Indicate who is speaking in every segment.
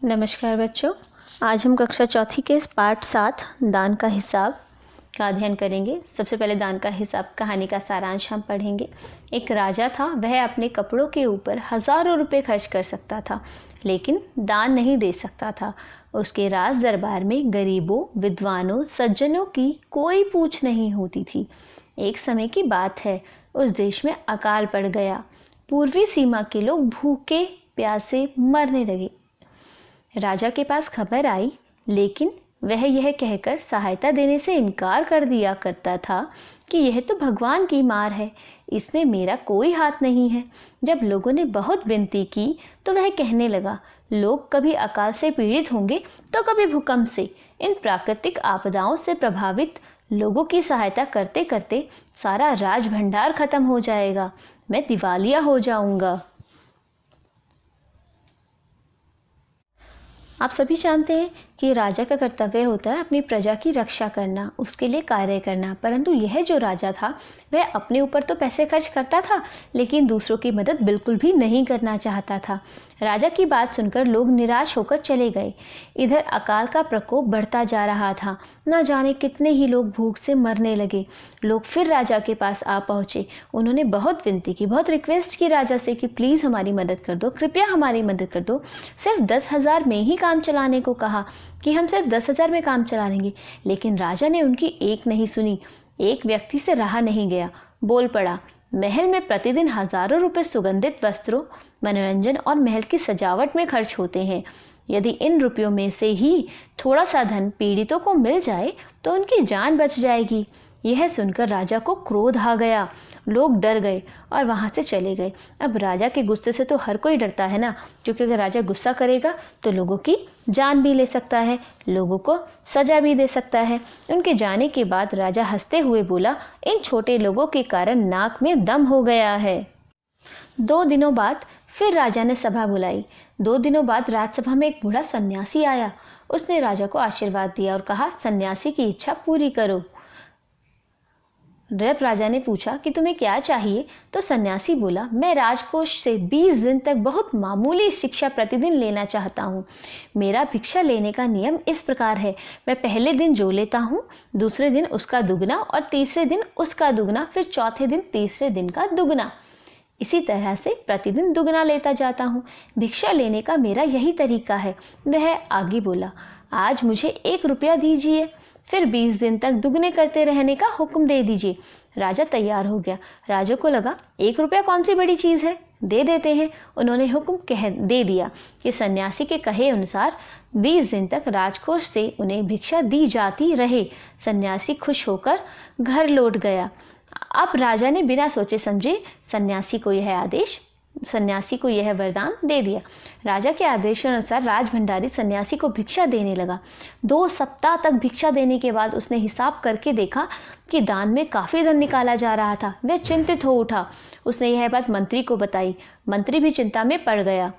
Speaker 1: नमस्कार बच्चों। आज हम कक्षा चौथी के पाठ 7 दान का हिसाब का अध्ययन करेंगे। सबसे पहले दान का हिसाब कहानी का सारांश हम पढ़ेंगे। एक राजा था, वह अपने कपड़ों के ऊपर हज़ारों रुपए खर्च कर सकता था, लेकिन दान नहीं दे सकता था। उसके राज दरबार में गरीबों, विद्वानों, सज्जनों की कोई पूछ नहीं होती थी। एक समय की बात है, उस देश में अकाल पड़ गया। पूर्वी सीमा के लोग भूखे प्यासे मरने लगे। राजा के पास खबर आई, लेकिन वह यह कहकर सहायता देने से इनकार कर दिया करता था कि यह तो भगवान की मार है, इसमें मेरा कोई हाथ नहीं है। जब लोगों ने बहुत विनती की तो वह कहने लगा, लोग कभी अकाल से पीड़ित होंगे तो कभी भूकंप से। इन प्राकृतिक आपदाओं से प्रभावित लोगों की सहायता करते करते सारा राज भंडार खत्म हो जाएगा, मैं दिवालिया हो जाऊंगा। आप सभी जानते हैं कि राजा का कर्तव्य होता है अपनी प्रजा की रक्षा करना, उसके लिए कार्य करना। परंतु यह जो राजा था वह अपने ऊपर तो पैसे खर्च करता था, लेकिन दूसरों की मदद बिल्कुल भी नहीं करना चाहता था। राजा की बात सुनकर लोग निराश होकर चले गए। इधर अकाल का प्रकोप बढ़ता जा रहा था, न जाने कितने ही लोग भूख से मरने लगे। लोग फिर राजा के पास आ पहुंचे। उन्होंने बहुत विनती की, बहुत रिक्वेस्ट की राजा से कि प्लीज़ हमारी मदद कर दो, कृपया हमारी मदद कर दो। सिर्फ 10,000 में ही काम चलाने को कहा कि हम सिर्फ 10,000 में काम चला लेंगे, लेकिन राजा ने उनकी एक नहीं सुनी। एक व्यक्ति से रहा नहीं गया, बोल पड़ा, महल में प्रतिदिन हजारों रुपए सुगंधित वस्त्रों, मनोरंजन और महल की सजावट में खर्च होते हैं। यदि इन रुपयों में से ही थोड़ा सा धन पीड़ितों को मिल जाए तो उनकी जान बच जाएगी। यह सुनकर राजा को क्रोध आ गया। लोग डर गए और वहां से चले गए। अब राजा के गुस्से से तो हर कोई डरता है ना, क्योंकि अगर राजा गुस्सा करेगा तो लोगों की जान भी ले सकता है, लोगों को सजा भी दे सकता है। उनके जाने के बाद राजा हंसते हुए बोला, इन छोटे लोगों के कारण नाक में दम हो गया है। 2 दिनों बाद फिर राजा ने सभा बुलाई। 2 दिनों बाद राजसभा में एक बूढ़ा सन्यासी आया। उसने राजा को आशीर्वाद दिया और कहा, सन्यासी की इच्छा पूरी करो। जब राजा ने पूछा कि तुम्हें क्या चाहिए, तो सन्यासी बोला, मैं राजकोष से 20 दिन तक बहुत मामूली शिक्षा प्रतिदिन लेना चाहता हूँ। मेरा भिक्षा लेने का नियम इस प्रकार है, मैं पहले दिन जो लेता हूँ, दूसरे दिन उसका दुगना और तीसरे दिन उसका दुगना, फिर चौथे दिन तीसरे दिन का दुगना। इसी तरह से प्रतिदिन दुगना लेता जाता हूँ। भिक्षा लेने का मेरा यही तरीका है। वह आगे बोला, आज मुझे 1 रुपया दीजिए, फिर 20 दिन तक दुगने करते रहने का हुक्म दे दीजिए। राजा तैयार हो गया। राजा को लगा 1 रुपया कौन सी बड़ी चीज़ है, दे देते हैं। उन्होंने हुक्म दे दिया कि सन्यासी के कहे अनुसार 20 दिन तक राजकोष से उन्हें भिक्षा दी जाती रहे। सन्यासी खुश होकर घर लौट गया। अब राजा ने बिना सोचे समझे सन्यासी को यह वरदान दे दिया। राजा के आदेशानुसार राजभंडारी सन्यासी को भिक्षा देने लगा। 2 सप्ताह तक भिक्षा देने के बाद उसने हिसाब करके देखा कि दान में काफ़ी धन निकाला जा रहा था। वह चिंतित हो उठा। उसने यह बात मंत्री को बताई। मंत्री भी चिंता में पड़ गया।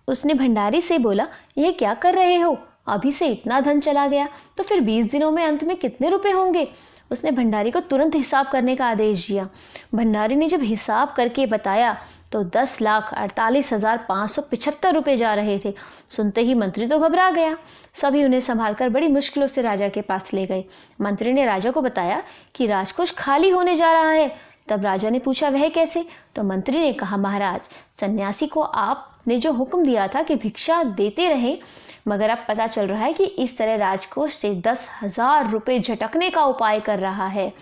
Speaker 1: उसने भंडारी से बोला, यह क्या कर रहे हो, अभी से इतना धन चला गया तो फिर 20 दिनों में अंत में कितने रुपए होंगे। उसने भंडारी को तुरंत हिसाब करने का आदेश दिया। भंडारी ने जब हिसाब करके बताया तो 10,48,575 रुपये जा रहे थे। सुनते ही मंत्री तो घबरा गया। सभी उन्हें संभालकर बड़ी मुश्किलों से राजा के पास ले गए। मंत्री ने राजा को बताया कि राजकोष खाली होने जा रहा है। तब राजा ने पूछा, वह कैसे? तो मंत्री ने कहा, महाराज, सन्यासी को आपने जो हुक्म दिया था कि भिक्षा देते रहें, मगर अब पता चल रहा है कि इस तरह राजकोष से 10,000 रुपये झटकने का उपाय कर रहा है।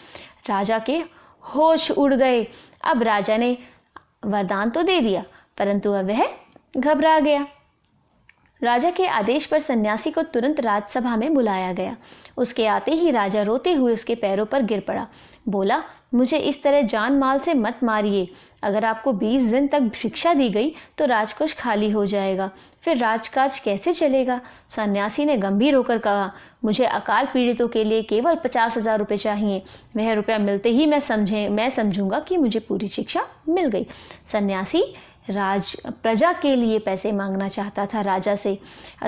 Speaker 1: राजा के होश उड़ गए। अब राजा ने वरदान तो दे दिया, परंतु अब वह घबरा गया। राजा के आदेश पर सन्यासी को तुरंत राजसभा में बुलाया गया। उसके आते ही राजा रोते हुए उसके पैरों पर गिर पड़ा। बोला, मुझे इस तरह जान माल से मत मारिए। अगर आपको 20 दिन तक शिक्षा दी गई तो राजकोष खाली हो जाएगा, फिर राजकाज कैसे चलेगा। सन्यासी ने गंभीर होकर कहा, मुझे अकाल पीड़ितों के लिए केवल 50,000 रुपये चाहिए। वह रुपया मिलते ही मैं समझूंगा कि मुझे पूरी शिक्षा मिल गई। सन्यासी प्रजा के लिए पैसे मांगना चाहता था राजा से।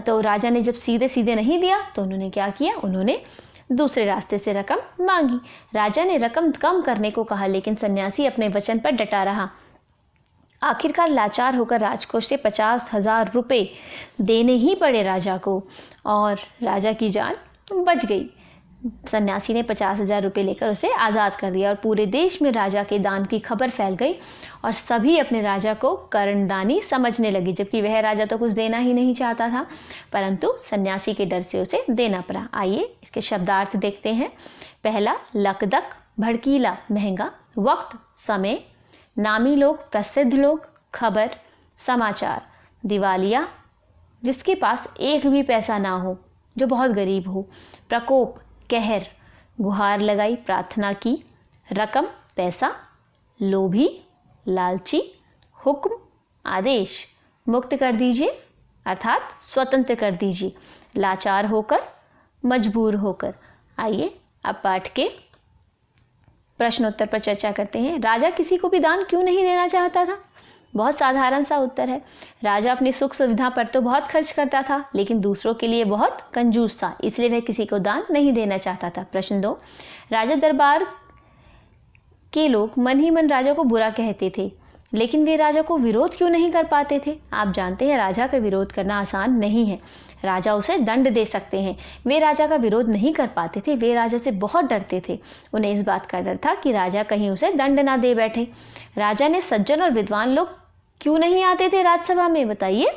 Speaker 1: तो राजा ने जब सीधे सीधे नहीं दिया तो उन्होंने क्या किया, उन्होंने दूसरे रास्ते से रकम मांगी। राजा ने रकम कम करने को कहा, लेकिन सन्यासी अपने वचन पर डटा रहा। आखिरकार लाचार होकर राजकोष से 50,000 रुपये देने ही पड़े राजा को और राजा की जान बच गई। सन्यासी ने 50,000 रुपये लेकर उसे आज़ाद कर दिया और पूरे देश में राजा के दान की खबर फैल गई और सभी अपने राजा को कर्णदानी समझने लगे, जबकि वह राजा तो कुछ देना ही नहीं चाहता था, परंतु सन्यासी के डर से उसे देना पड़ा। आइए इसके शब्दार्थ देखते हैं। पहला, लकदक, भड़कीला, महंगा, वक्त, समय, नामी लोग, प्रसिद्ध लोग, खबर, समाचार, दिवालिया, जिसके पास एक भी पैसा ना हो, जो बहुत गरीब हो, प्रकोप, कहर, गुहार लगाई, प्रार्थना की, रकम, पैसा, लोभी, लालची, हुक्म, आदेश, मुक्त कर दीजिए अर्थात स्वतंत्र कर दीजिए, लाचार होकर, मजबूर होकर। आइए अब पाठ के प्रश्नोत्तर पर चर्चा करते हैं। राजा किसी को भी दान क्यों नहीं देना चाहता था? बहुत साधारण सा उत्तर है। राजा अपनी सुख सुविधा पर तो बहुत खर्च करता था, लेकिन दूसरों के लिए बहुत कंजूस था, इसलिए वह किसी को दान नहीं देना चाहता था। प्रश्न 2, राजा दरबार के लोग मन ही मन राजा को बुरा कहते थे, लेकिन वे राजा को विरोध क्यों नहीं कर पाते थे? आप जानते हैं राजा का विरोध करना आसान नहीं है। राजा उसे दंड दे सकते हैं, वे राजा का विरोध नहीं कर पाते थे, वे राजा से बहुत डरते थे। उन्हें इस बात का डर था कि राजा कहीं उसे दंड ना दे बैठे। राजा ने सज्जन और विद्वान लोग क्यों नहीं आते थे राजसभा में, बताइए?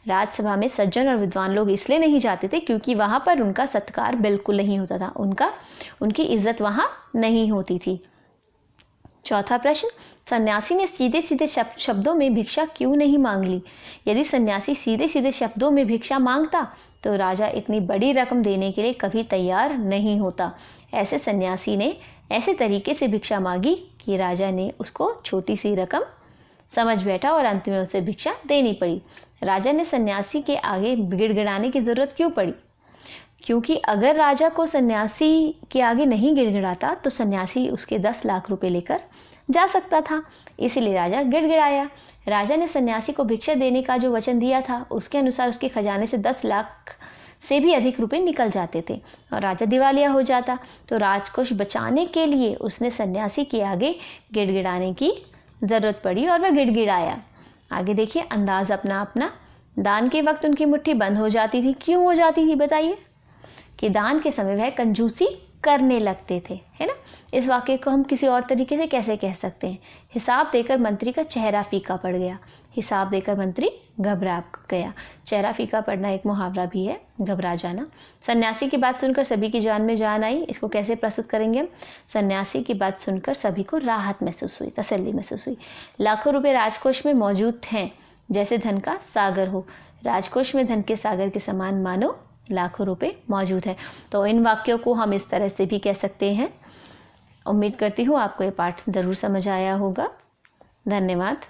Speaker 1: राजसभा में सज्जन और विद्वान लोग इसलिए नहीं जाते थे क्योंकि वहाँ पर उनका सत्कार बिल्कुल नहीं होता था, उनकी इज्जत वहाँ नहीं होती थी। चौथा प्रश्न, सन्यासी ने सीधे सीधे शब्दों में भिक्षा क्यों नहीं मांग ली? यदि सन्यासी सीधे सीधे शब्दों में भिक्षा मांगता तो राजा इतनी बड़ी रकम देने के लिए कभी तैयार नहीं होता। ऐसे सन्यासी ने ऐसे तरीके से भिक्षा मांगी कि राजा ने उसको छोटी सी रकम समझ बैठा और अंत में उसे भिक्षा देनी पड़ी। राजा ने सन्यासी के आगे गिड़गिड़ाने की जरूरत क्यों पड़ी? क्योंकि अगर राजा को सन्यासी के आगे नहीं गिड़गिड़ाता तो सन्यासी उसके 10 लाख रुपए लेकर जा सकता था, इसीलिए राजा गिड़गिड़ाया। राजा ने सन्यासी को भिक्षा देने का जो वचन दिया था उसके अनुसार उसके खजाने से 10 लाख से भी अधिक रुपए निकल जाते थे और राजा दिवालिया हो जाता। तो राजकोष बचाने के लिए उसने सन्यासी के आगे गिड़गिड़ाने की ज़रूरत पड़ी और वह गिड़गिड़ाया। आगे देखिए, अंदाज अपना अपना। दान के वक्त उनकी मुट्ठी बंद हो जाती थी। क्यों हो जाती थी बताइए? कि दान के समय वह कंजूसी करने लगते थे, है ना। इस वाक्य को हम किसी और तरीके से कैसे कह सकते हैं? हिसाब देकर मंत्री का चेहरा फीका पड़ गया। हिसाब देकर मंत्री घबरा गया। चेहरा फीका पड़ना एक मुहावरा भी है, घबरा जाना। सन्यासी की बात सुनकर सभी की जान में जान आई। इसको कैसे प्रस्तुत करेंगे हम? सन्यासी की बात सुनकर सभी को राहत महसूस हुई, तसल्ली महसूस हुई। लाखों रुपए राजकोष में मौजूद हैं, जैसे धन का सागर हो। राजकोष में धन के सागर के समान मानो लाखों रुपए मौजूद है। तो इन वाक्यों को हम इस तरह से भी कह सकते हैं। उम्मीद करती हूँ आपको ये पाठ ज़रूर समझ आया होगा। धन्यवाद।